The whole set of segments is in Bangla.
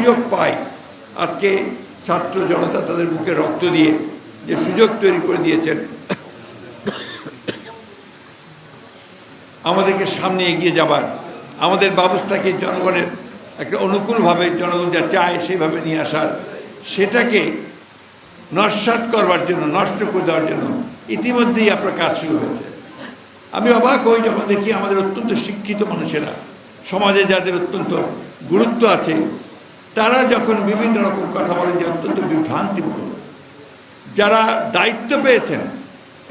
সুযোগ পায়, আজকে ছাত্র জনতা তাদের বুকে রক্ত দিয়ে যে সুযোগ তৈরি করে দিয়েছেন, আমাদেরকে সামনে এগিয়ে যাবার, আমাদের ব্যবস্থাকে জনগণের একটা অনুকূলভাবে জনগণ যা চায় সেভাবে নিয়ে আসার, সেটাকে নস্যাৎ করবার জন্য, নষ্ট করে দেওয়ার জন্য ইতিমধ্যেই আপনার কাজ শুরু হয়েছে। আমি অবাক হই যখন দেখি আমাদের অত্যন্ত শিক্ষিত মানুষেরা, সমাজে যাদের অত্যন্ত গুরুত্ব আছে, তারা যখন বিভিন্ন রকম কথা বলেন যে অত্যন্ত বিভ্রান্তিমূলক। যারা দায়িত্ব পেয়েছেন,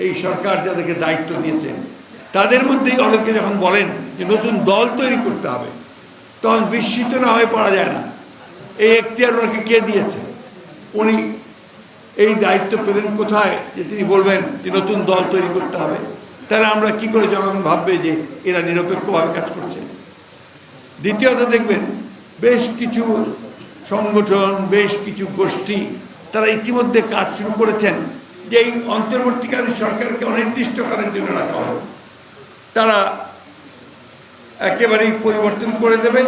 এই সরকার যাদেরকে দায়িত্ব দিয়েছেন, তাদের মধ্যেই অনেকে যখন বলেন যে নতুন দল তৈরি করতে হবে, তখন বিস্মিত না হয়ে পড়া যায় না। এই এখতিয়ার ওনাকে কে দিয়েছে? উনি এই দায়িত্ব পেলেন কোথায় যে তিনি বলবেন যে নতুন দল তৈরি করতে হবে? তাহলে আমরা কি করে জনগণ ভাববে যে এরা নিরপেক্ষভাবে কাজ করছে? দ্বিতীয়ত দেখবেন, বেশ কিছু সংগঠন, বেশ কিছু গোষ্ঠী তারা ইতিমধ্যে কাজ শুরু করেছেন যে এই অন্তর্বর্তীকালীন সরকারকে অনির্দিষ্টকালের জন্য রাখা হবে। তারা একেবারেই পরিবর্তন করে দেবে,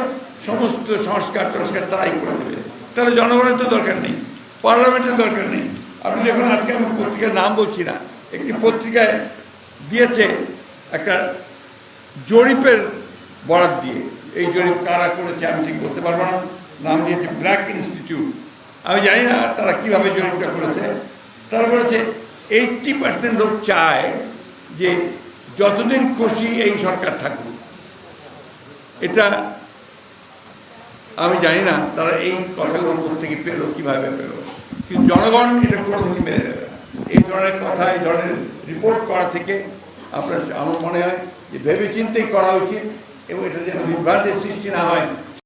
সমস্ত সংস্কার তারাই করে দেবে। তাহলে জনগণের তো দরকার নেই, পার্লামেন্টের দরকার নেই। আপনি দেখুন, আজকে আমি পত্রিকার নাম বলছি না, একটি পত্রিকায় দিয়েছে একটা জরিপের বরাত দিয়ে। এই জরিপ কারা করেছে আমি ঠিক বলতে পারবো না, নাম দিয়েছে ব্র্যাক ইনস্টিটিউট। আমি জানি না তারা কীভাবে জরিপটা করেছে। তারা বলেছে 80% লোক চায় যে যতদিন খুশি এই সরকার থাকুক। এটা আমি জানি না তারা এই কথাগুলো কোথেকে পেলো, কীভাবে পেলো, কিন্তু জনগণ এটা কোনোদিনই মেনে নেবে না। এই ধরনের কথা, এই ধরনের রিপোর্ট করা থেকে আপনার, আমার মনে হয় যে ভেবেচিন্তেই করা উচিত, এবং এটা যেন বিভ্রান্তির সৃষ্টি না হয়